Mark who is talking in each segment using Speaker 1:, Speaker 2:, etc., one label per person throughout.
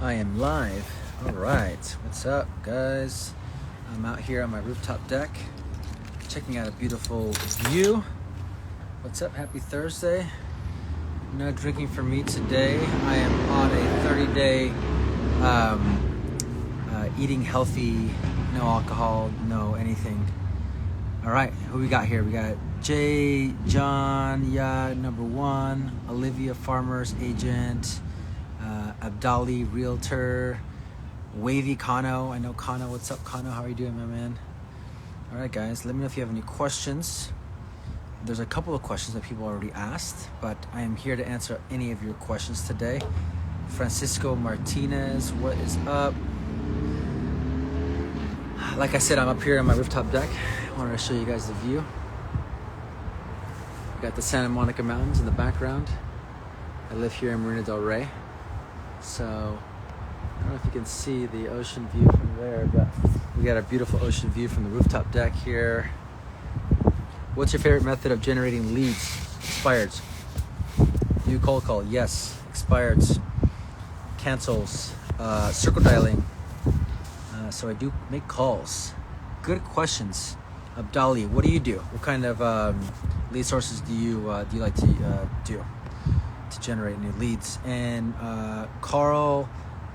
Speaker 1: I am live. All right. What's up, guys? I'm out here on my rooftop deck, checking out a beautiful view. What's up? Happy Thursday. No drinking for me today. I am on a 30-day eating healthy, no alcohol, no anything. All right. Who we got here? We got Jay, John, number one, Olivia, farmer's agent, Abdali, realtor, Wavy Kano. I know Kano. What's up, Kano? How are you doing, my man? All right, guys. Let me know if you have any questions. There's a couple of questions that people already asked, but I am here to answer any of your questions today. Francisco Martinez, what is up? Like I said, I'm up here on my rooftop deck. I wanted to show you guys the view. We got the Santa Monica Mountains in the background. I live here in Marina del Rey. So, I don't know if you can see the ocean view from there, but we got a beautiful ocean view from the rooftop deck here. What's your favorite method of generating leads? Expireds. New cold call, yes. Expireds. Cancels. Circle dialing. So I do make calls. Good questions. Abdali, what do you do? What kind of lead sources do you like to do to generate new leads? And Carl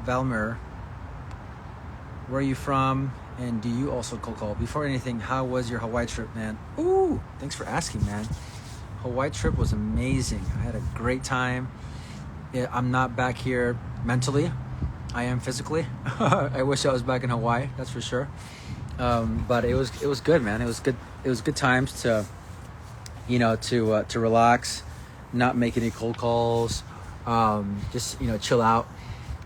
Speaker 1: Valmer, where are you from? And do you also cold call? Before anything, how was your Hawaii trip, man? Ooh, thanks for asking, man. Hawaii trip was amazing. I had a great time. I'm not back here mentally. I am physically. I wish I was back in Hawaii, that's for sure. But it was good, man. It was good. It was good times to relax, not make any cold calls, just chill out.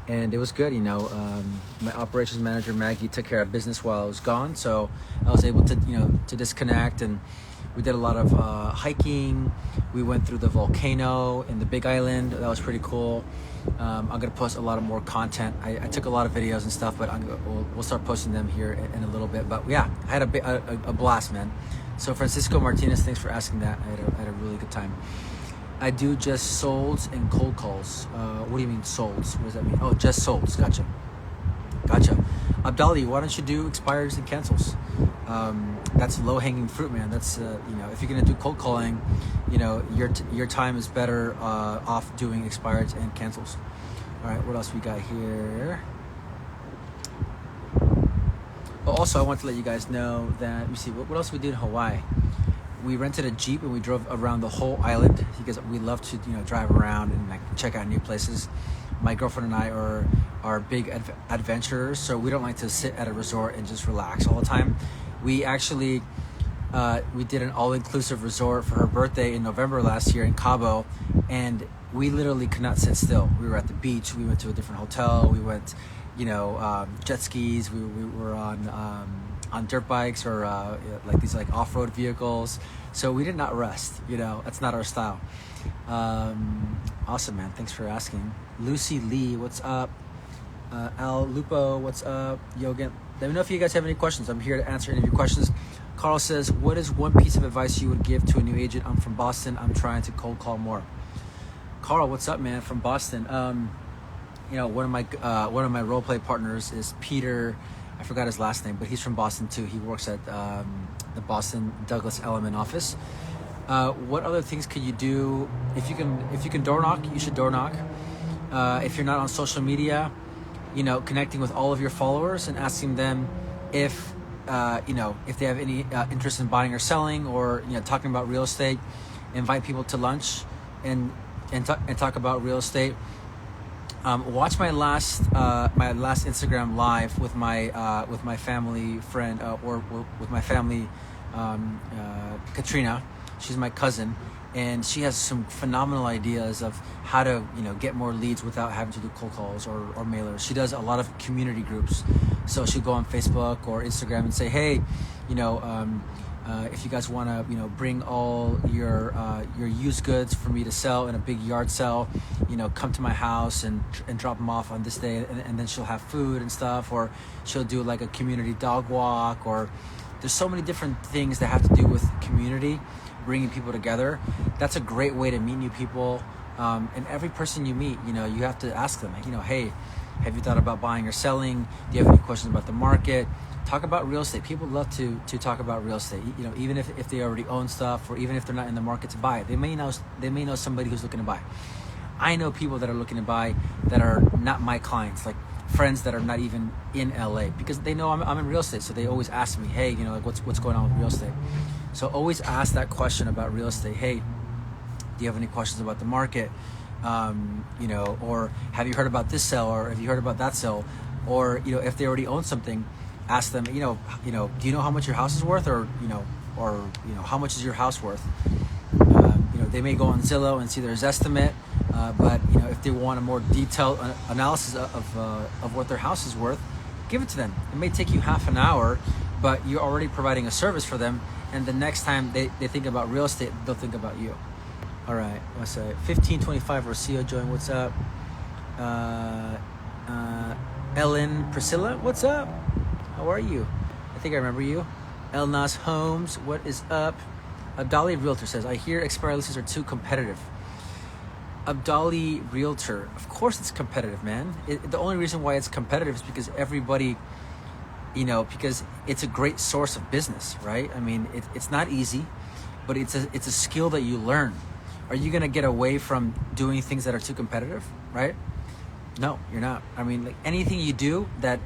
Speaker 1: And it was good, my operations manager, Maggie, took care of business while I was gone. So I was able to, to disconnect, and we did a lot of hiking. We went through the volcano in the Big Island. That was pretty cool. I'm going to post a lot of more content. I took a lot of videos and stuff, but we'll start posting them here in a little bit. But yeah, I had a blast, man. So Francisco Martinez, thanks for asking that. I had a really good time. I do just solds and cold calls. What do you mean solds? What does that mean? Oh, just solds. Gotcha. Abdali, why don't you do expires and cancels? That's low-hanging fruit, man. That's if you're gonna do cold calling, your time is better off doing expires and cancels. All right, what else we got here? Oh, also, I want to let you guys know that let me see what else we did in Hawaii. We rented a Jeep and we drove around the whole island because we love to drive around and check out new places. My girlfriend and I are big adventurers, so we don't like to sit at a resort and just relax all the time. We actually we did an all-inclusive resort for her birthday in November last year in Cabo, and we literally could not sit still. We were at the beach. We went to a different hotel. We went, jet skis. We were on dirt bikes or these off-road vehicles. So we did not rest. That's not our style. Awesome, man. Thanks for asking. Lucy Lee, what's up? Al Lupo, what's up? Yogan, let me know if you guys have any questions. I'm here to answer any of your questions. Carl says, what is one piece of advice you would give to a new agent? I'm from Boston. I'm trying to cold call more. Carl, what's up, man? From Boston. One of my role play partners is Peter. I forgot his last name, but he's from Boston too. He works at the Boston Douglas Elliman office. What other things could you do? If you can door knock, you should door knock. If you're not on social media, connecting with all of your followers and asking them if they have any interest in buying or selling, or talking about real estate. Invite people to lunch and talk about real estate. Watch my last Instagram live with my family friend or with my family, Katrina. She's my cousin, and she has some phenomenal ideas of how to get more leads without having to do cold calls or mailers. She does a lot of community groups, so she'll go on Facebook or Instagram and say, hey, if you guys want to bring all your used goods for me to sell in a big yard sale, come to my house and drop them off on this day, and then she'll have food and stuff, or she'll do like a community dog walk, or there's so many different things that have to do with community, bringing people together. That's a great way to meet new people. And every person you meet, you have to ask them, hey, Have you thought about buying or selling? Do you have any questions about the market? Talk about real estate. People love to talk about real estate. You know, even if they already own stuff, or even if they're not in the market to buy it, they may know somebody who's looking to buy. I know people that are looking to buy that are not my clients, like friends that are not even in LA, because they know I'm in real estate. So they always ask me, hey, you know, like what's going on with real estate? So always ask that question about real estate. Hey, do you have any questions about the market? You know, or have you heard about this sale, or have you heard about that sale? Or, you know, if they already own something, ask them, you know, do you know how much your house is worth, or how much is your house worth? You know, they may go on Zillow and see their estimate, but you know, if they want a more detailed analysis of what their house is worth, give it to them. It may take you half an hour, but you're already providing a service for them, and the next time they think about real estate, they'll think about you. All right, what's that? 1525 Rocio join, what's up? Ellen Priscilla, what's up? How are you? I think I remember you. Elnas Homes, what is up? Abdali Realtor says, I hear expiry listings are too competitive. Abdali Realtor, of course it's competitive, man. The only reason why it's competitive is because everybody, you know, because it's a great source of business, right? I mean, it's not easy, but it's a skill that you learn. Are you gonna get away from doing things that are too competitive, right? No, you're not. I mean, like anything you do that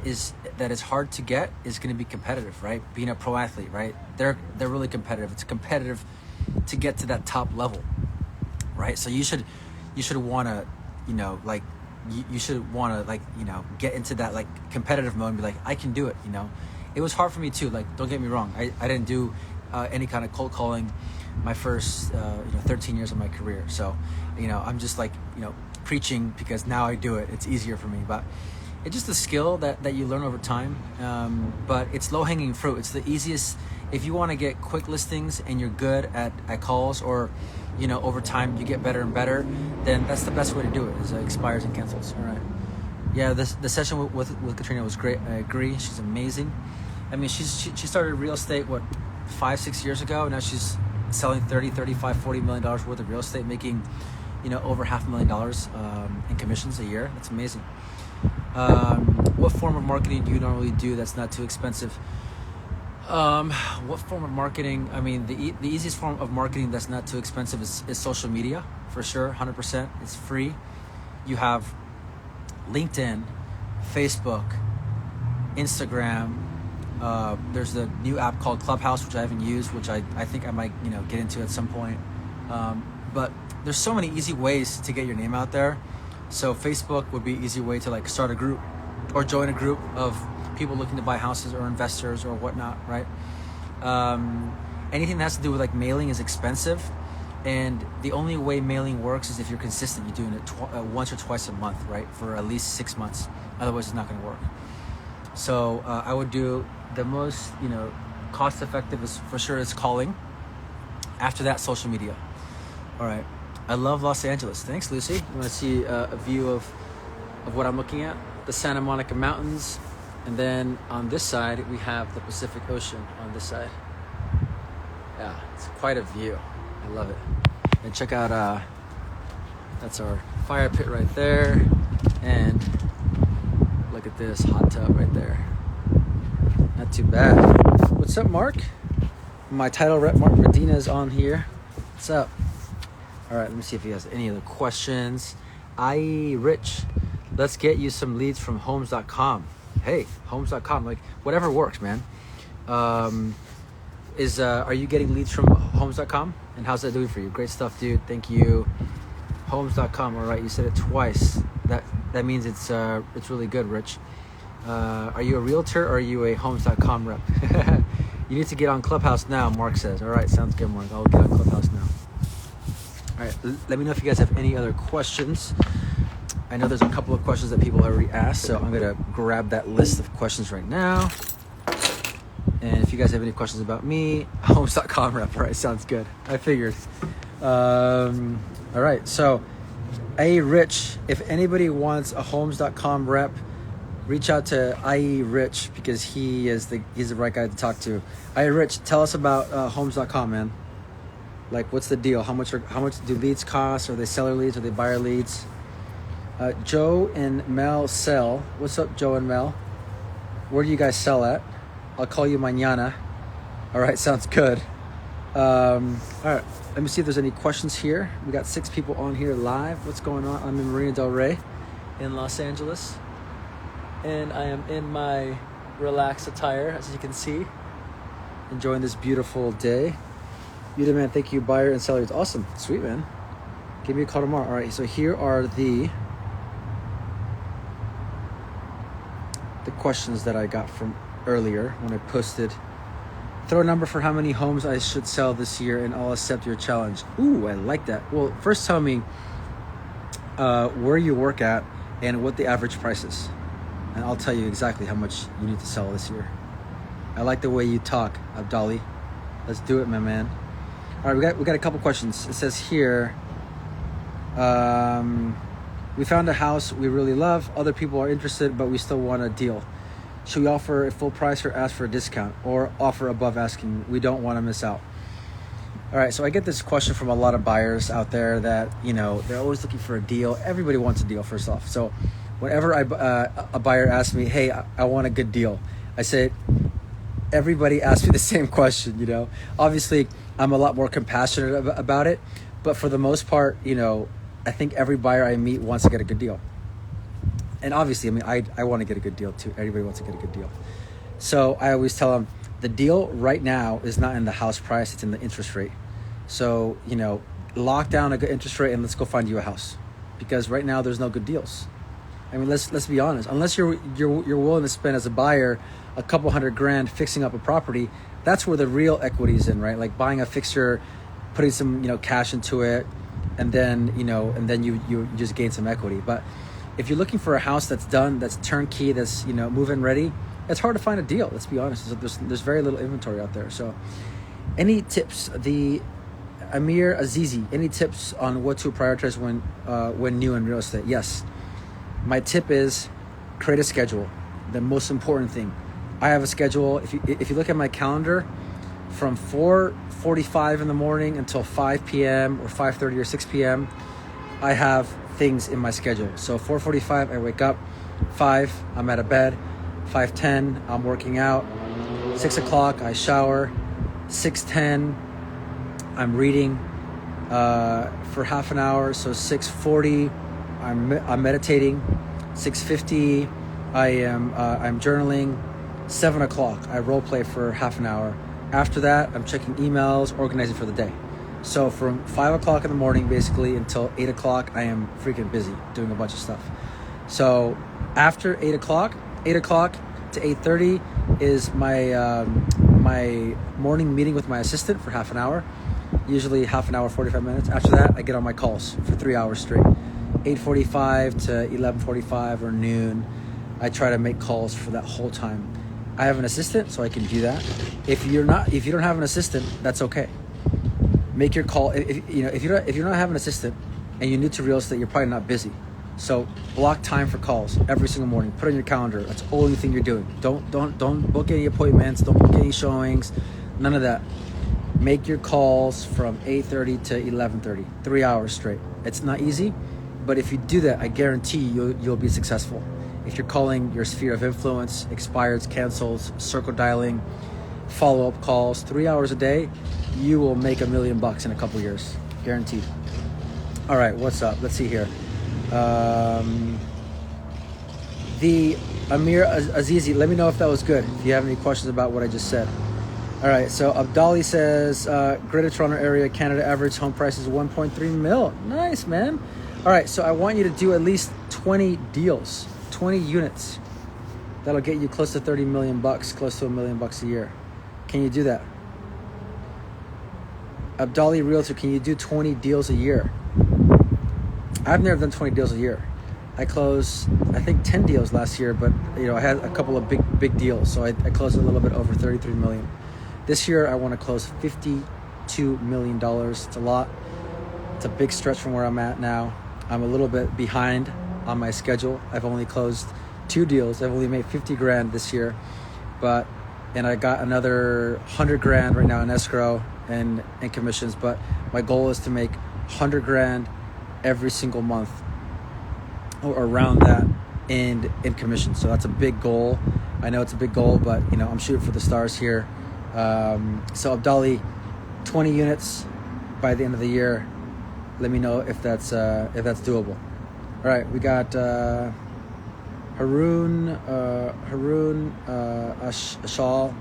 Speaker 1: is hard to get is going to be competitive, right? Being a pro athlete, right? They're really competitive. It's competitive to get to that top level, right? So you should want to, you know, like you should want to, like, you know, get into that like competitive mode and be like, I can do it. You know, it was hard for me too. Like, don't get me wrong. I didn't do any kind of cold calling my first 13 years of my career. So, you know, I'm just like, you know, preaching because now I do it. It's easier for me, but it's just a skill that you learn over time. But it's low-hanging fruit. It's the easiest. If you want to get quick listings and you're good at calls, or, you know, over time you get better and better, then that's the best way to do it, is expires and cancels. All right. Yeah, the session with Katrina was great. I agree. She's amazing. I mean, she started real estate, 5-6 years ago. Now she's selling $30, $35, $40 million worth of real estate, making, you know, over $500,000 in commissions a year. That's amazing. What form of marketing do you normally do that's not too expensive? What form of marketing? I mean, the easiest form of marketing that's not too expensive is social media, for sure, 100%. It's free. You have LinkedIn, Facebook, Instagram. There's the new app called Clubhouse, which I haven't used, which I think I might, you know, get into at some point. But there's so many easy ways to get your name out there. So Facebook would be an easy way to like start a group or join a group of people looking to buy houses or investors or whatnot, right? Anything that has to do with like mailing is expensive. And the only way mailing works is if you're consistent. You're doing it once or twice a month, right? For at least 6 months. Otherwise, it's not going to work. So I would do the most, you know, cost effective is for sure is calling. After that, social media. All right. I love Los Angeles. Thanks, Lucy. You want to see a view of what I'm looking at? The Santa Monica Mountains. And then on this side, we have the Pacific Ocean on this side. Yeah, it's quite a view. I love it. And check out, that's our fire pit right there. And look at this hot tub right there. Not too bad. What's up, Mark? My title rep, Mark Medina, is on here. What's up? All right, let me see if he has any other questions. Rich, let's get you some leads from homes.com. Hey, homes.com, like whatever works, man. Are you getting leads from homes.com? And how's that doing for you? Great stuff, dude. Thank you. Homes.com. All right, you said it twice. That means it's really good, Rich. Are you a realtor or are you a homes.com rep? You need to get on Clubhouse now, Mark says. All right, sounds good, Mark. I'll get on Clubhouse now. All right, let me know if you guys have any other questions. I know there's a couple of questions that people already asked, so I'm going to grab that list of questions right now. And if you guys have any questions about me, homes.com rep. All right, sounds good. I figured. All right, so, Rich, if anybody wants a homes.com rep, reach out to Rich because he's the right guy to talk to. Rich, tell us about homes.com, man. Like, what's the deal? How much do leads cost? Are they seller leads? Are they buyer leads? Joe and Mel sell. What's up, Joe and Mel? Where do you guys sell at? I'll call you mañana. All right, sounds good. All right, let me see if there's any questions here. We got 6 people on here live. What's going on? I'm in Marina Del Rey in Los Angeles. And I am in my relaxed attire, as you can see. Enjoying this beautiful day. You demand, thank you, buyer and seller. It's awesome. Sweet, man. Give me a call tomorrow. All right, so here are the questions that I got from earlier when I posted. Throw a number for how many homes I should sell this year and I'll accept your challenge. Ooh, I like that. Well, first tell me where you work at and what the average price is. And I'll tell you exactly how much you need to sell this year. I like the way you talk, Abdali. Let's do it, my man. All right, we got a couple questions. It says here, we found a house we really love. Other people are interested, but we still want a deal. Should we offer a full price or ask for a discount or offer above asking? We don't want to miss out. All right, so I get this question from a lot of buyers out there that, you know, they're always looking for a deal. Everybody wants a deal, first off. So whenever a buyer asks me, hey, I want a good deal, I say, everybody asks me the same question, you know. Obviously, I'm a lot more compassionate about it, but for the most part, you know, I think every buyer I meet wants to get a good deal. And obviously, I mean, I want to get a good deal too. Everybody wants to get a good deal. So I always tell them, the deal right now is not in the house price, it's in the interest rate. So, you know, lock down a good interest rate and let's go find you a house. Because right now there's no good deals. I mean, let's be honest. Unless you're willing to spend as a buyer a couple $100,000 fixing up a property, that's where the real equity is in, right? Like buying a fixture, putting some, you know, cash into it, and then, you know, and then you just gain some equity. But if you're looking for a house that's done, that's turnkey, that's, you know, move-in ready, it's hard to find a deal. Let's be honest. There's very little inventory out there. So, any tips? The Amir Azizi. Any tips on what to prioritize when new in real estate? Yes. My tip is create a schedule. The most important thing. I have a schedule. If you look at my calendar, from 4:45 in the morning until 5 p.m. or 5:30 or 6 p.m., I have things in my schedule. So 4:45, I wake up. 5, I'm out of bed. 5:10, I'm working out. 6 o'clock, I shower. 6:10, I'm reading for half an hour. So 6:40, I'm meditating. 6:50, I'm journaling. 7 o'clock, I role play for half an hour. After that, I'm checking emails, organizing for the day. So from 5 o'clock in the morning, basically, until 8 o'clock, I am freaking busy doing a bunch of stuff. So after 8 o'clock to 8:30 is my my morning meeting with my assistant for half an hour. Usually half an hour, 45 minutes. After that, I get on my calls for 3 hours straight. 8:45 to 11:45 or noon, I try to make calls for that whole time. I have an assistant, so I can do that. If you don't have an assistant, that's okay. Make your call. If you're not having an assistant and you're new to real estate, you're probably not busy. So block time for calls every single morning. Put it on your calendar. That's the only thing you're doing. Don't book any appointments. Don't book any showings. None of that. Make your calls from 8:30 to 11:30. 3 hours straight. It's not easy, but if you do that, I guarantee you'll be successful. If you're calling your sphere of influence, expireds, cancels, circle dialing, follow-up calls, 3 hours a day, you will make $1 million in a couple years, guaranteed. All right, what's up? Let's see here. The Amir Azizi, let me know if that was good. If you have any questions about what I just said. All right, so Abdali says, Greater Toronto Area, Canada, average home price is 1.3 mil. Nice, man. All right, so I want you to do at least 20 deals, 20 units. That'll get you close to 30 million bucks, close to $1 million a year. Can you do that? Abdali Realtor, can you do 20 deals a year? I've never done 20 deals a year. I closed, I think, 10 deals last year, but you know, I had a couple of big deals, so I closed a little bit over 33 million. This year, I want to close $52 million. It's a lot. It's a big stretch from where I'm at now. I'm a little bit behind on my schedule. I've only closed 2 deals. I've only made 50 grand this year, and I got another 100 grand right now in escrow and commissions. But my goal is to make 100 grand every single month or around that in commission. So that's a big goal. I know it's a big goal, but I'm shooting for the stars here. So Abdali, 20 units by the end of the year. Let me know if that's doable. All right, we got Haroon Ashal.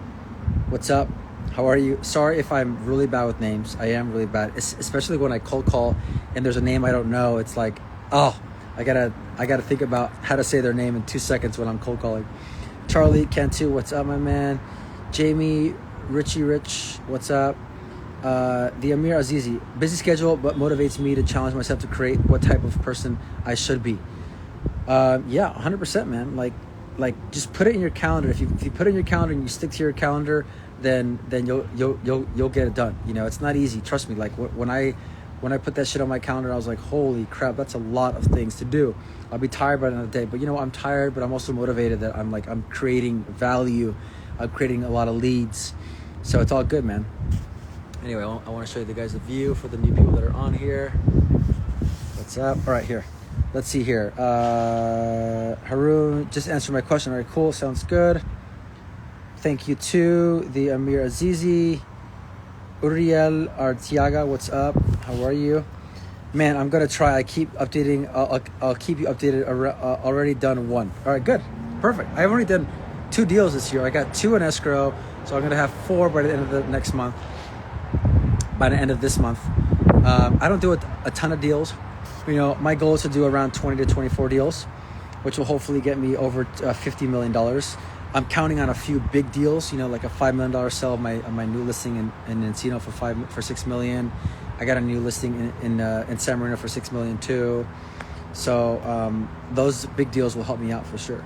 Speaker 1: What's up? How are you? Sorry if I'm really bad with names. I am really bad, especially when I cold call and there's a name I don't know. It's like, oh, I gotta think about how to say their name in 2 seconds when I'm cold calling. Charlie Cantu, what's up, my man? Jamie Richie Rich, what's up? The Amir Azizi, busy schedule, but motivates me to challenge myself to create what type of person I should be. Yeah, 100%, man. Like just put it in your calendar. If you put it in your calendar and you stick to your calendar, then you'll get it done. It's not easy. Trust me. Like when I put that shit on my calendar, I was like, holy crap, that's a lot of things to do. I'll be tired by the end of the day, but I'm tired, but I'm also motivated that I'm creating value. I'm creating a lot of leads. So it's all good, man. Anyway, I want to show you guys the view for the new people that are on here. What's up? All right, here. Let's see here. Haroon just answered my question. All right, cool. Sounds good. Thank you to the Amir Azizi. Uriel Artiaga, what's up? How are you? Man, I'm going to try. I keep updating. I'll keep you updated. Already done one. All right, good. Perfect. I've already done 2 deals this year. I got 2 in escrow, so I'm going to have 4 by the end of the next month. By the end of this month. I don't do a ton of deals. My goal is to do around 20 to 24 deals, which will hopefully get me over $50 million. I'm counting on a few big deals, like a $5 million sale of my new listing in Encino for $6 million. I got a new listing in San Marino for $6 million too. So those big deals will help me out for sure.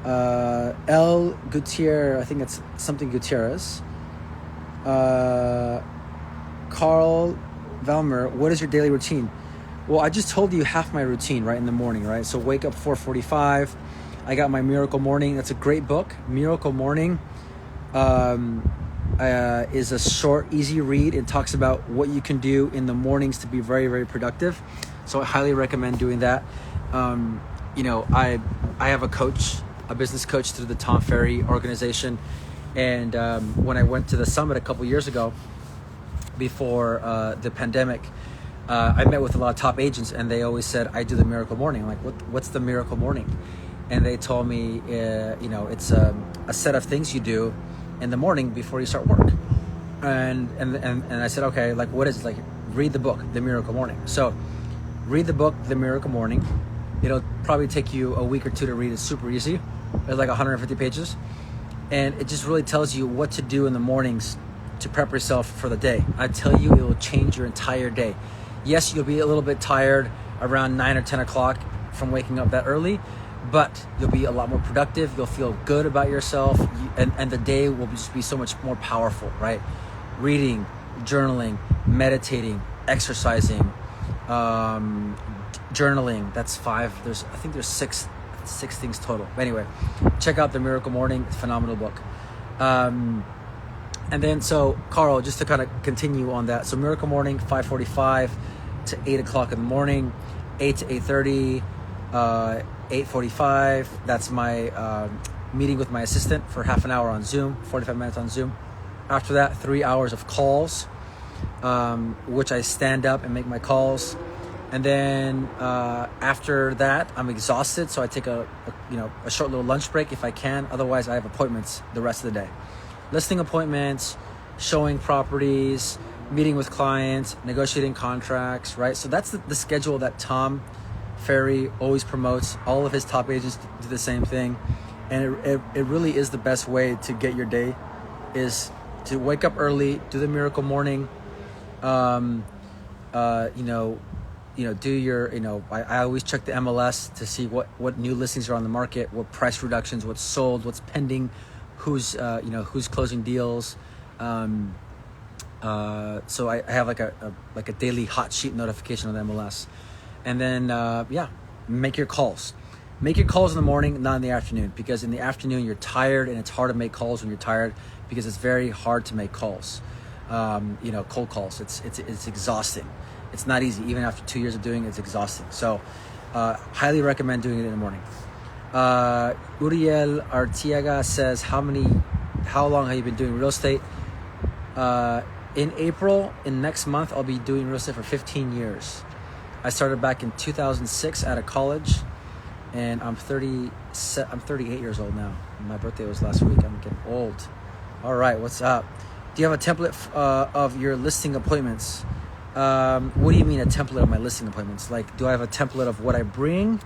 Speaker 1: El Gutierrez, I think it's something Gutierrez. Carl Valmer, what is your daily routine? Well, I just told you half my routine, right, in the morning, right? So wake up 4:45. I got my Miracle Morning. That's a great book. Miracle Morning is a short, easy read. It talks about what you can do in the mornings to be very, very productive. So I highly recommend doing that. I have a coach, a business coach through the Tom Ferry organization. And when I went to the summit a couple years ago, before the pandemic, I met with a lot of top agents, and they always said, I do the Miracle Morning. I'm like, what's the Miracle Morning? And they told me, it's a set of things you do in the morning before you start work. And I said, okay, like, what is it? Like, read the book, The Miracle Morning. So read the book, The Miracle Morning. It'll probably take you a week or 2 to read. It's super easy. It's like 150 pages. And it just really tells you what to do in the mornings to prep yourself for the day. I tell you, it will change your entire day. Yes, you'll be a little bit tired around 9 or 10 o'clock from waking up that early, but you'll be a lot more productive. You'll feel good about yourself, and the day will just be so much more powerful, right? Reading, journaling, meditating, exercising, journaling. That's 5. I think there's six things total. Anyway, check out The Miracle Morning. It's a phenomenal book. And then, so Carl, just to kind of continue on that. So Miracle Morning, 5:45 to 8 o'clock in the morning, 8 to 8:30, 8:45. That's my meeting with my assistant for half an hour on Zoom, 45 minutes on Zoom. After that, 3 hours of calls, which I stand up and make my calls. And then after that, I'm exhausted, so I take a short little lunch break if I can. Otherwise, I have appointments the rest of the day. Listing appointments, showing properties, meeting with clients, negotiating contracts, right? So that's the schedule that Tom Ferry always promotes. All of his top agents do the same thing. And it really is the best way to get your day, is to wake up early, do the Miracle Morning, do your, I always check the MLS to see what new listings are on the market, what price reductions, what's sold, what's pending, who's closing deals. So I have like a daily hot sheet notification on the MLS. And then, make your calls. Make your calls in the morning, not in the afternoon, because in the afternoon you're tired, and it's hard to make calls when you're tired, because it's very hard to make calls. Cold calls. It's exhausting. It's not easy. Even after 2 years of doing it, it's exhausting. So Highly recommend doing it in the morning. Uriel Artiaga says, how long have you been doing real estate? In April, in next month, I'll be doing real estate for 15 years. I started back in 2006 out of college, and I'm 38 years old now. My birthday was last week. I'm getting old. All right, what's up? Do you have a template of your listing appointments? What do you mean a template of my listing appointments? Like, do I have a template of what I bring?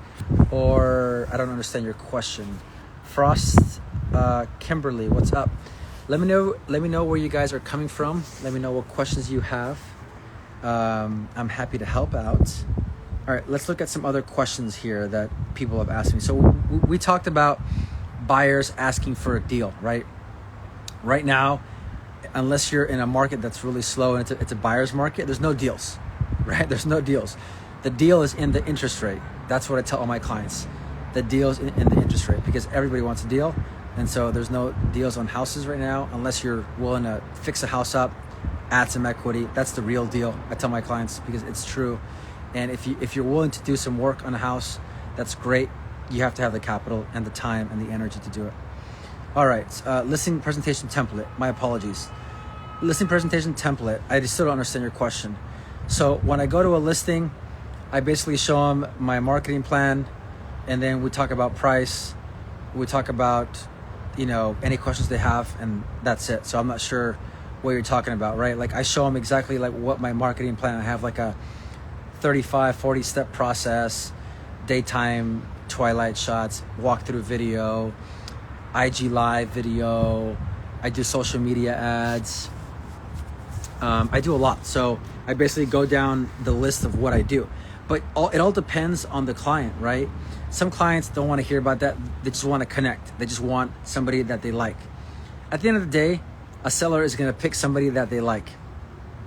Speaker 1: Or I don't understand your question. Frost, Kimberly, what's up? Let me know where you guys are coming from. Let me know what questions you have. I'm happy to help out. All right, let's look at some other questions here that people have asked me. So we talked about buyers asking for a deal, right? Right now, unless you're in a market that's really slow and it's a buyer's market, there's no deals, right? There's no deals. The deal is in the interest rate. That's what I tell all my clients. The deal is in the interest rate, because everybody wants a deal. And so there's no deals on houses right now unless you're willing to fix a house up, add some equity. That's the real deal. I tell my clients, because it's true. And if you're willing to do some work on a house, that's great. You have to have the capital and the time and the energy to do it. All right, listing presentation template. My apologies. Listing presentation template. I just still don't understand your question. So when I go to a listing, I basically show them my marketing plan, and then we talk about price. We talk about, any questions they have, and that's it. So I'm not sure what you're talking about, right? Like, I show them exactly like what my marketing plan. I have like a 35, 40 step process, daytime, twilight shots, walkthrough video, IG live video. I do social media ads. I do a lot. So I basically go down the list of what I do. But it all depends on the client, right? Some clients don't want to hear about that. They just want to connect. They just want somebody that they like. At the end of the day, a seller is going to pick somebody that they like,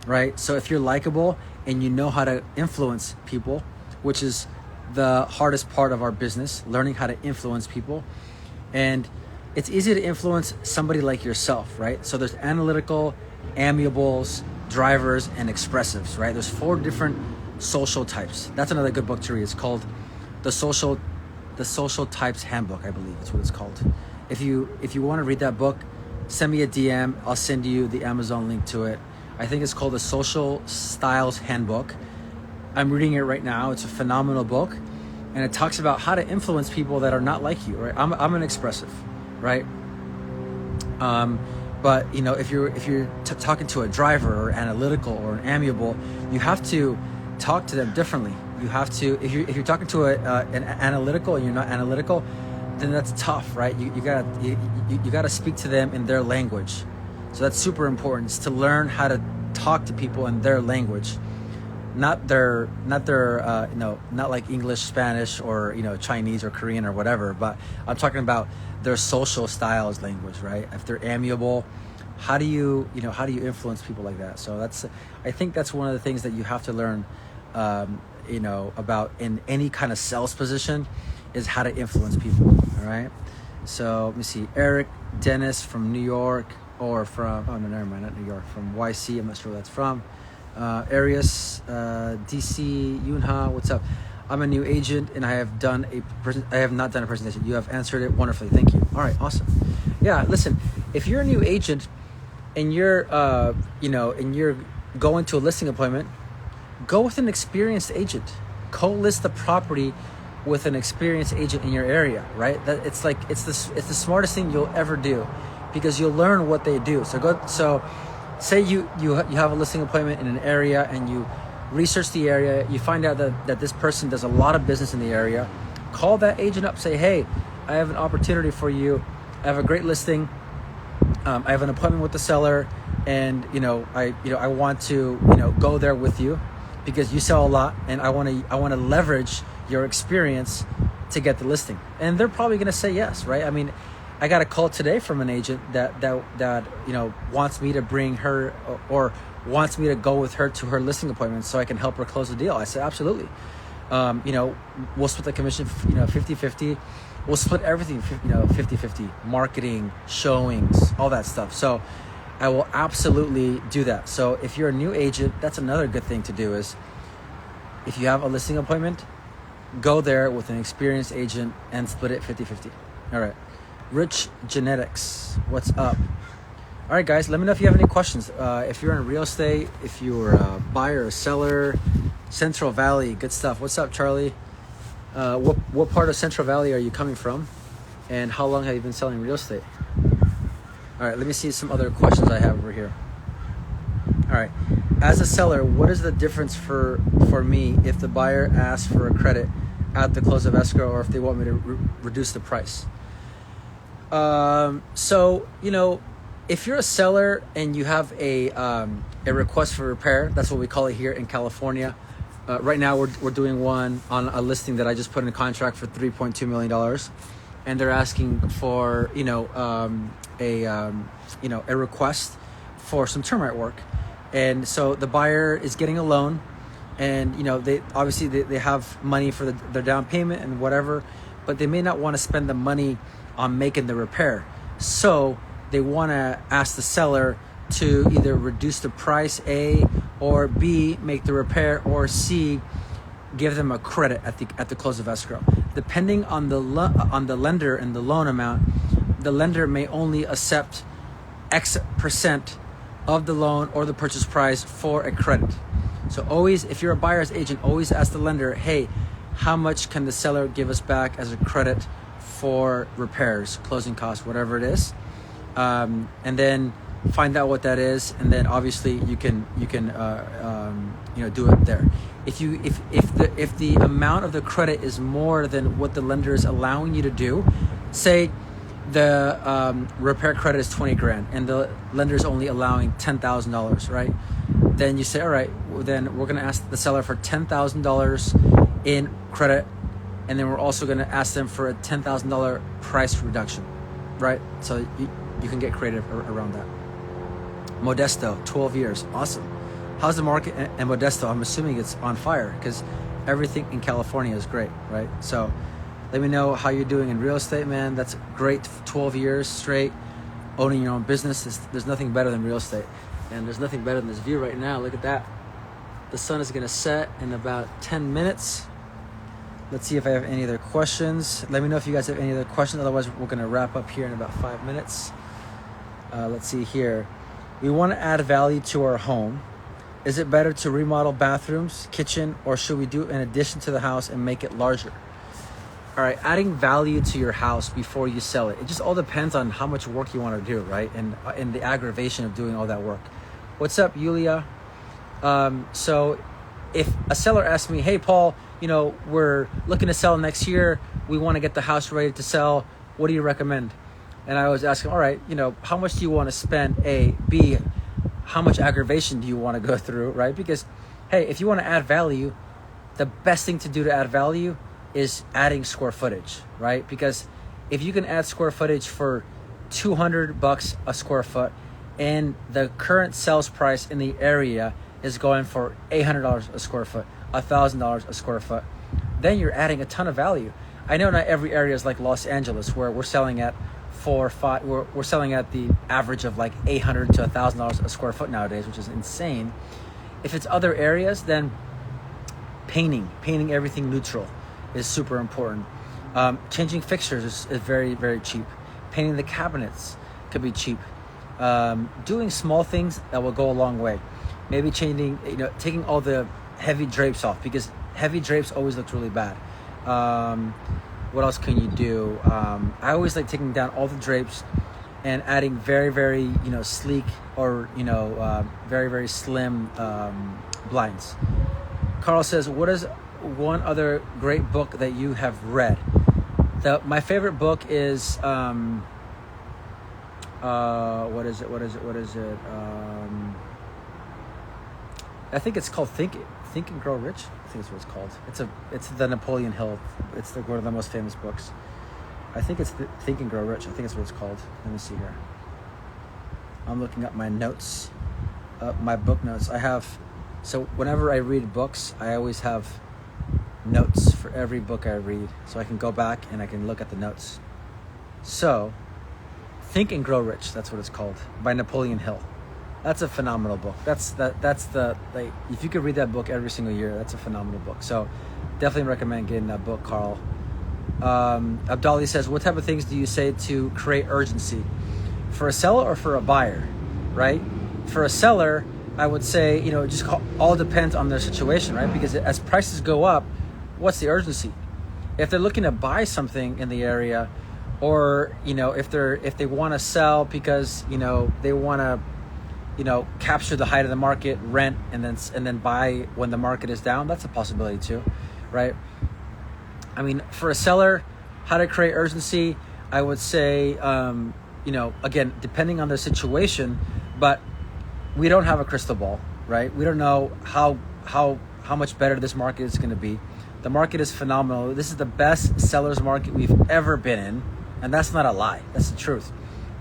Speaker 1: right? So if you're likable and you know how to influence people, which is the hardest part of our business, learning how to influence people. And it's easy to influence somebody like yourself, right? So there's analytical, amiables, drivers, and expressives, right? There's 4 different social types. That's another good book to read. It's called The Social Types Handbook, I believe that's what it's called. If you want to read that book, send me a DM. I'll send you the Amazon link to it. I think it's called The Social Styles Handbook. I'm reading it right now. It's a phenomenal book, and it talks about how to influence people that are not like you, right? I'm an expressive, right? But if you're talking to a driver or analytical or an amiable, you have to talk to them differently. You have to, if you're talking to an analytical and you're not analytical, then that's tough, right? You gotta speak to them in their language. So that's super important. It's to learn how to talk to people in their language, not like English, Spanish, or Chinese or Korean or whatever. But I'm talking about their social styles language, right? If they're amiable, how do you influence people like that? So I think that's one of the things that you have to learn, about in any kind of sales position, is how to influence people. All right. So let me see. Eric Dennis from New York, or from never mind, not New York, from YC. I'm not sure where that's from. Arias, DC, Yunha, what's up? I'm a new agent, and I have not done a presentation. You have answered it wonderfully. Thank you. All right, awesome. Yeah, listen, if you're a new agent and you're going to a listing appointment, go with an experienced agent. Co-list the property with an experienced agent in your area, right? It's the smartest thing you'll ever do, because you'll learn what they do. So say you have a listing appointment in an area, and you research the area, you find out that this person does a lot of business in the area. Call that agent up, say, hey, I have an opportunity for you. I have a great listing. I have an appointment with the seller, and I want to go there with you because you sell a lot, and I want to leverage your experience to get the listing. And they're probably going to say yes, right? I mean, I got a call today from an agent that wants me to bring her, or wants me to go with her to her listing appointment so I can help her close the deal. I said, absolutely. We'll split the commission, 50-50. We'll split everything, 50-50, marketing, showings, all that stuff. So I will absolutely do that. So if you're a new agent, that's another good thing to do, is if you have a listing appointment, go there with an experienced agent and split it 50-50. All right. Rich Genetics, what's up? All right, guys, let me know if you have any questions. If you're in real estate, if you're a buyer or seller, Central Valley, good stuff. What's up, Charlie? What part of Central Valley are you coming from? And how long have you been selling real estate? All right, let me see some other questions I have over here. All right, as a seller, what is the difference for me if the buyer asks for a credit at the close of escrow, or if they want me to reduce the price? So, if you're a seller and you have a request for repair, that's what we call it here in California. Right now, we're doing one on a listing that I just put in contract for $3.2 million, and they're asking for a request for some termite work, and so the buyer is getting a loan, and they obviously they have money for their down payment and whatever, but they may not want to spend the money on making the repair, so they want to ask the seller to either reduce the price, A, or B, make the repair, or C, give them a credit at the close of escrow. Depending on the lender and the loan amount, the lender may only accept X percent of the loan or the purchase price for a credit. So always, if you're a buyer's agent, always ask the lender, hey, how much can the seller give us back as a credit for repairs, closing costs, whatever it is, and then find out what that is, and then obviously you can do it there. If the amount of the credit is more than what the lender is allowing you to do, say the repair credit is 20 grand and the lender is only allowing $10,000, right? Then you say, all right, well, then we're going to ask the seller for $10,000 in credit, and then we're also going to ask them for a $10,000 price reduction, right? So you can get creative around that. Modesto, 12 years, awesome. How's the market in Modesto? I'm assuming it's on fire because everything in California is great, right? So let me know how you're doing in real estate, man. That's great. 12 years straight owning your own business. There's nothing better than real estate, and there's nothing better than this view right now. Look at that. The sun is going to set in about 10 minutes. Let's see if I have any other questions. Let me know if you guys have any other questions. Otherwise, we're going to wrap up here in about 5 minutes. Let's see here. We want to add value to our home. Is it better to remodel bathrooms, kitchen, or should we do an addition to the house and make it larger? All right, adding value to your house before you sell it. It just all depends on how much work you want to do, right? And the aggravation of doing all that work. What's up, Yulia? So if a seller asks me, hey, Paul, we're looking to sell next year. We want to get the house ready to sell. What do you recommend? And I always ask them, all right, how much do you want to spend? A, B, how much aggravation do you want to go through, right? Because, hey, if you want to add value, the best thing to do to add value is adding square footage, right? Because if you can add square footage for $200 a square foot and the current sales price in the area is going for $800 a square foot, $1,000 a square foot, then you're adding a ton of value. I know not every area is like Los Angeles where we're selling at we're selling at the average of like $800 to $1,000 a square foot nowadays, which is insane. If it's other areas, then painting everything neutral is super important. Changing fixtures is very, very cheap. Painting the cabinets could be cheap. Doing small things that will go a long way. Maybe taking all the heavy drapes off, because heavy drapes always look really bad. What else can you do? I always like taking down all the drapes and adding very, very, sleek or, very, very slim blinds. Carl says, what is one other great book that you have read? My favorite book is, what is it? I think it's called Think and Grow Rich. I think that's what it's called. It's the Napoleon Hill. It's one of the most famous books. I think it's Think and Grow Rich. I think that's what it's called. Let me see here. I'm looking up my notes, my book notes. So whenever I read books, I always have notes for every book I read, so I can go back and I can look at the notes. So, Think and Grow Rich. That's what it's called, by Napoleon Hill. That's a phenomenal book. If you could read that book every single year, that's a phenomenal book. So definitely recommend getting that book, Carl. Abdali says, what type of things do you say to create urgency? For a seller or for a buyer, right? For a seller, I would say, it just all depends on their situation, right? Because as prices go up, what's the urgency? If they're looking to buy something in the area, or, if they want to sell because, they want to, capture the height of the market, rent, and then buy when the market is down, that's a possibility too, right? I mean, for a seller, how to create urgency, I would say, again, depending on their situation, but we don't have a crystal ball, right? We don't know how much better this market is going to be. The market is phenomenal. This is the best seller's market we've ever been in, and that's not a lie. That's the truth.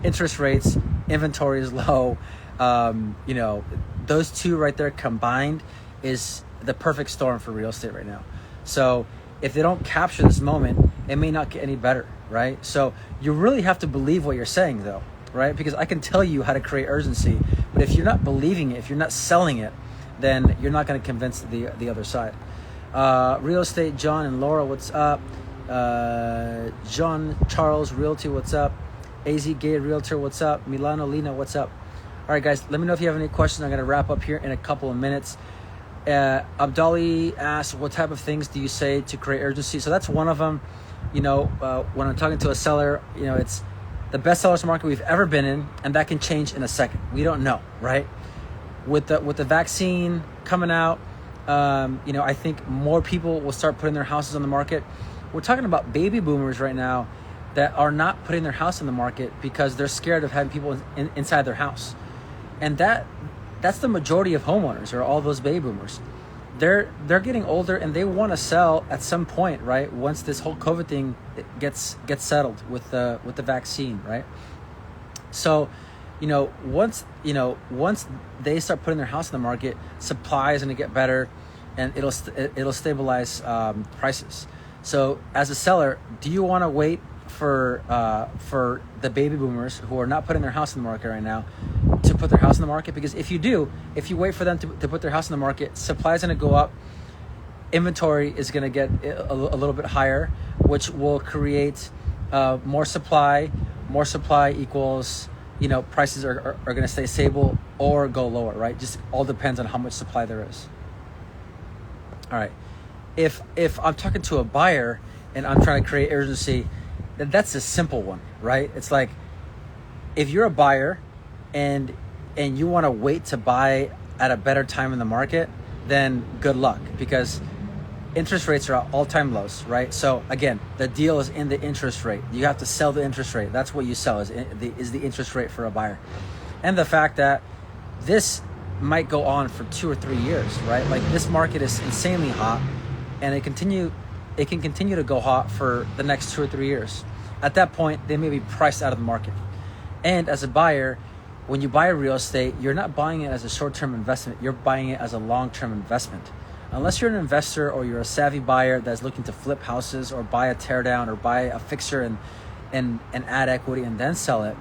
Speaker 1: Interest rates, inventory is low. Those two right there combined is the perfect storm for real estate right now. So if they don't capture this moment, it may not get any better, right? So you really have to believe what you're saying though, right? Because I can tell you how to create urgency, but if you're not believing it, if you're not selling it, then you're not going to convince the other side. Real estate, John and Laura, what's up? John Charles Realty, what's up? AZ Gay Realtor, what's up? Milano Lina, what's up? All right, guys, let me know if you have any questions. I'm going to wrap up here in a couple of minutes. Abdali asks, what type of things do you say to create urgency? So that's one of them. When I'm talking to a seller, it's the best seller's market we've ever been in, and that can change in a second. We don't know, right? With the vaccine coming out, I think more people will start putting their houses on the market. We're talking about baby boomers right now that are not putting their house on the market because they're scared of having people inside their house. And that's the majority of homeowners, or all those baby boomers. They're getting older and they want to sell at some point, right? Once this whole COVID thing gets settled with the vaccine, right? So, once they start putting their house on the market, supply is going to get better, and it'll stabilize prices. So, as a seller, do you want to wait for the baby boomers who are not putting their house on the market right now to put their house on the market? Because if you wait for them to put their house on the market, supply is going to go up, inventory is going to get a little bit higher, which will create more supply. More supply equals, prices are going to stay stable or go lower, right? Just all depends on how much supply there is. All right. If I'm talking to a buyer and I'm trying to create urgency, that's a simple one, right? It's like, if you're a buyer and you want to wait to buy at a better time in the market, then good luck, because interest rates are at all-time lows, right? So again, the deal is in the interest rate. You have to sell the interest rate. That's what you sell, is the interest rate for a buyer. And the fact that this might go on for 2 or 3 years, right? Like, this market is insanely hot, and it can continue to go hot for the next 2 or 3 years. At that point, they may be priced out of the market. And as a buyer, when you buy real estate, you're not buying it as a short-term investment. You're buying it as a long-term investment. Unless you're an investor or you're a savvy buyer that's looking to flip houses or buy a teardown or buy a fixer and add equity and then sell it.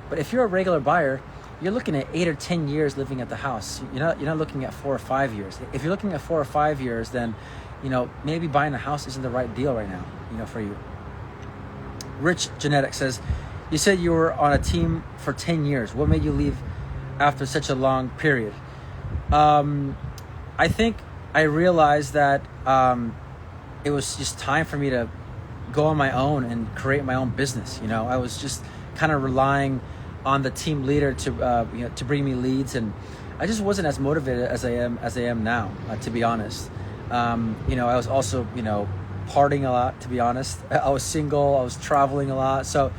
Speaker 1: But if you're a regular buyer, you're looking at 8 or 10 years living at the house. You're not looking at 4 or 5 years. If you're looking at 4 or 5 years, then maybe buying a house isn't the right deal right now, for you. Rich Genetic says, you said you were on a team for 10 years. What made you leave after such a long period? I think I realized that it was just time for me to go on my own and create my own business. I was just kind of relying on the team leader to bring me leads, and I just wasn't as motivated as I am now, to be honest. I was also, partying a lot, to be honest. I was single, I was traveling a lot. So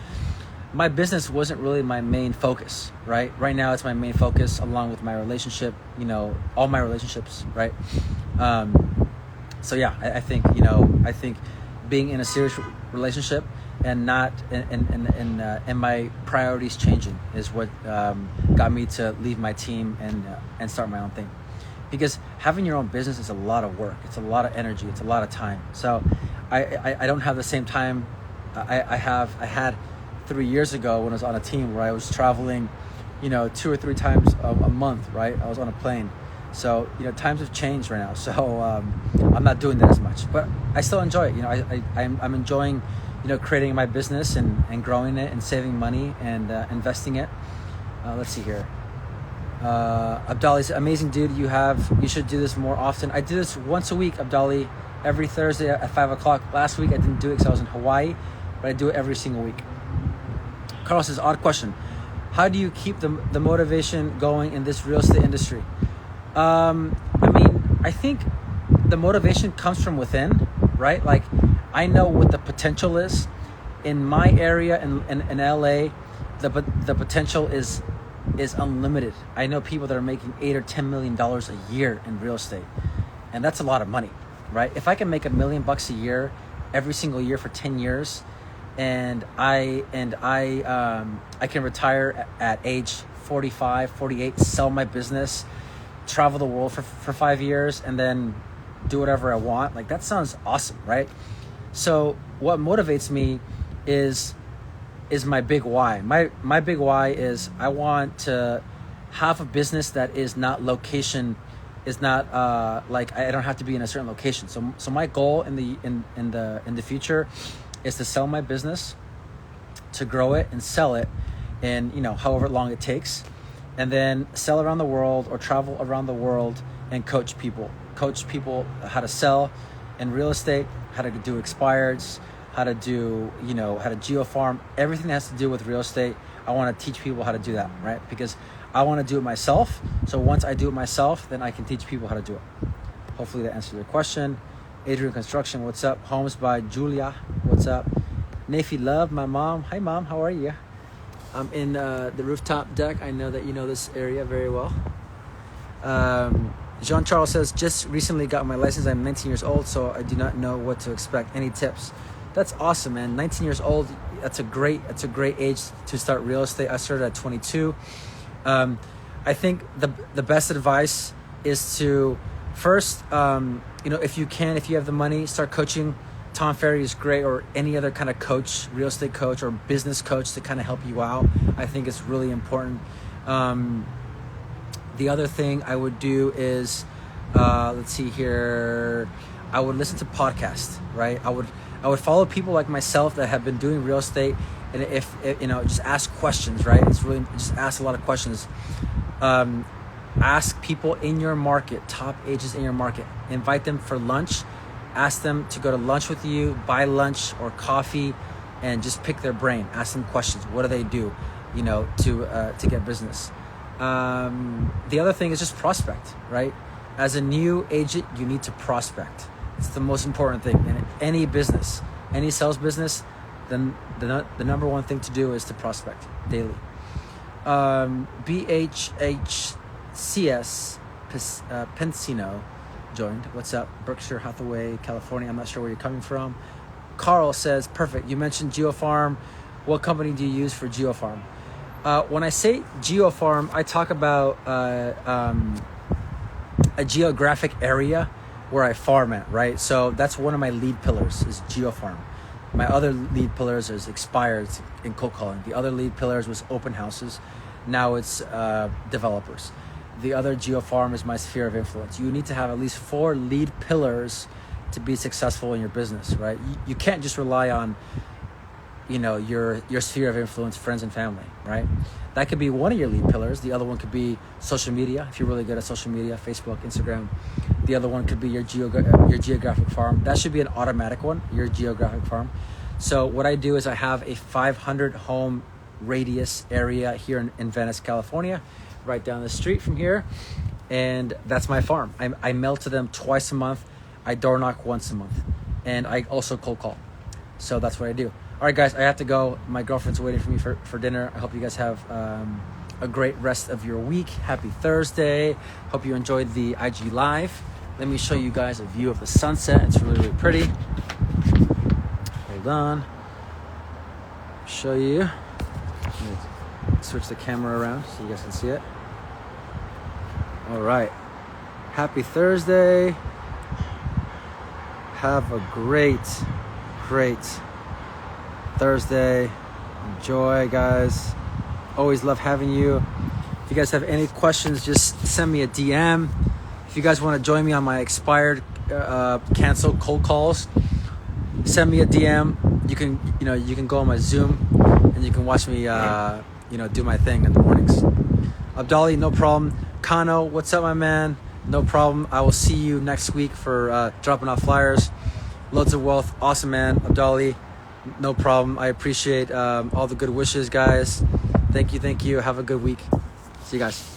Speaker 1: my business wasn't really my main focus, right? Right now it's my main focus, along with my relationship, all my relationships, right? So yeah, I think being in a serious relationship and not, and my priorities changing is what got me to leave my team and start my own thing. Because having your own business is a lot of work. It's a lot of energy. It's a lot of time. So I don't have the same time I had 3 years ago when I was on a team where I was traveling, 2 or 3 times a month, right? I was on a plane. So, times have changed right now. So I'm not doing that as much, but I still enjoy it. I'm enjoying, creating my business and growing it and saving money and investing it. Let's see here. Abdali said, amazing dude, you should do this more often. I do this once a week, Abdali, every Thursday at 5 o'clock. Last week I didn't do it because I was in Hawaii, but I do it every single week. Carlos says, odd question. How do you keep the motivation going in this real estate industry? I think the motivation comes from within, right? Like, I know what the potential is. In my area in LA, the potential is unlimited. I know people that are making $8 or $10 million a year in real estate, and that's a lot of money, right? If I can make $1 million a year every single year for 10 years, and I can retire at age 45, 48, sell my business, travel the world for 5 years, and then do whatever I want. Like, that sounds awesome, right? So what motivates me is my big why. My big why is I want to have a business that is not like I don't have to be in a certain location. So my goal in the future is to sell my business, to grow it and sell it in however long it takes, and then sell around the world or travel around the world and coach people how to sell in real estate, how to do expireds, how to do, how to geofarm, everything that has to do with real estate. I want to teach people how to do that, right? Because I want to do it myself. So once I do it myself, then I can teach people how to do it. Hopefully that answers your question. Adrian Construction, what's up? Homes by Julia, what's up? Nafi Love, my mom. Hi mom, how are you? I'm in the rooftop deck. I know that you know this area very well. Jean-Charles says, just recently got my license. I'm 19 years old, so I do not know what to expect. Any tips? That's awesome, man. 19 years old, that's a great age to start real estate. I started at 22. I think the best advice is to first, if you have the money, start coaching. Tom Ferry is great, or any other kind of coach, real estate coach or business coach to kind of help you out. I think it's really important. The other thing I would do is, let's see here, I would listen to podcasts, right? I would follow people like myself that have been doing real estate, and if just ask questions, right? It's really just ask a lot of questions. Ask people in your market, top agents in your market. Invite them for lunch. Ask them to go to lunch with you, buy lunch or coffee, and just pick their brain. Ask them questions. What do they do, to get business? The other thing is just prospect, right? As a new agent, you need to prospect. It's the most important thing in any business, any sales business. Then the number one thing to do is to prospect daily. BHHCS Pensino joined. What's up? Berkshire Hathaway, California. I'm not sure where you're coming from. Carl says, perfect. You mentioned Geofarm. What company do you use for Geofarm? When I say Geofarm, I talk about a geographic area where I farm at, right? So that's one of my lead pillars is Geofarm. My other lead pillars is expired and cold calling. The other lead pillars was open houses. Now it's developers. The other Geofarm is my sphere of influence. You need to have at least 4 lead pillars to be successful in your business, right? You can't just rely on, your sphere of influence, friends and family, right? That could be one of your lead pillars. The other one could be social media, if you're really good at social media, Facebook, Instagram. The other one could be your geographic farm. That should be an automatic one, your geographic farm. So what I do is I have a 500 home radius area here in Venice, California, right down the street from here. And that's my farm. I mail to them twice a month. I door knock once a month. And I also cold call. So that's what I do. All right, guys, I have to go. My girlfriend's waiting for me for dinner. I hope you guys have a great rest of your week. Happy Thursday. Hope you enjoyed the IG Live. Let me show you guys a view of the sunset. It's really, really pretty. Hold on. Show you. Let me switch the camera around so you guys can see it. All right. Happy Thursday. Have a great Thursday. Enjoy, guys. Always love having you. If you guys have any questions, just send me a DM. you guys want to join me on my expired, canceled cold calls, send me a DM. You can go on my Zoom and you can watch me, do my thing in the mornings. Abdali, no problem. Kano, what's up, my man? No problem. I will see you next week for dropping off flyers. Loads of wealth. Awesome, man. Abdali, no problem. I appreciate all the good wishes, guys. Thank you. Have a good week. See you guys.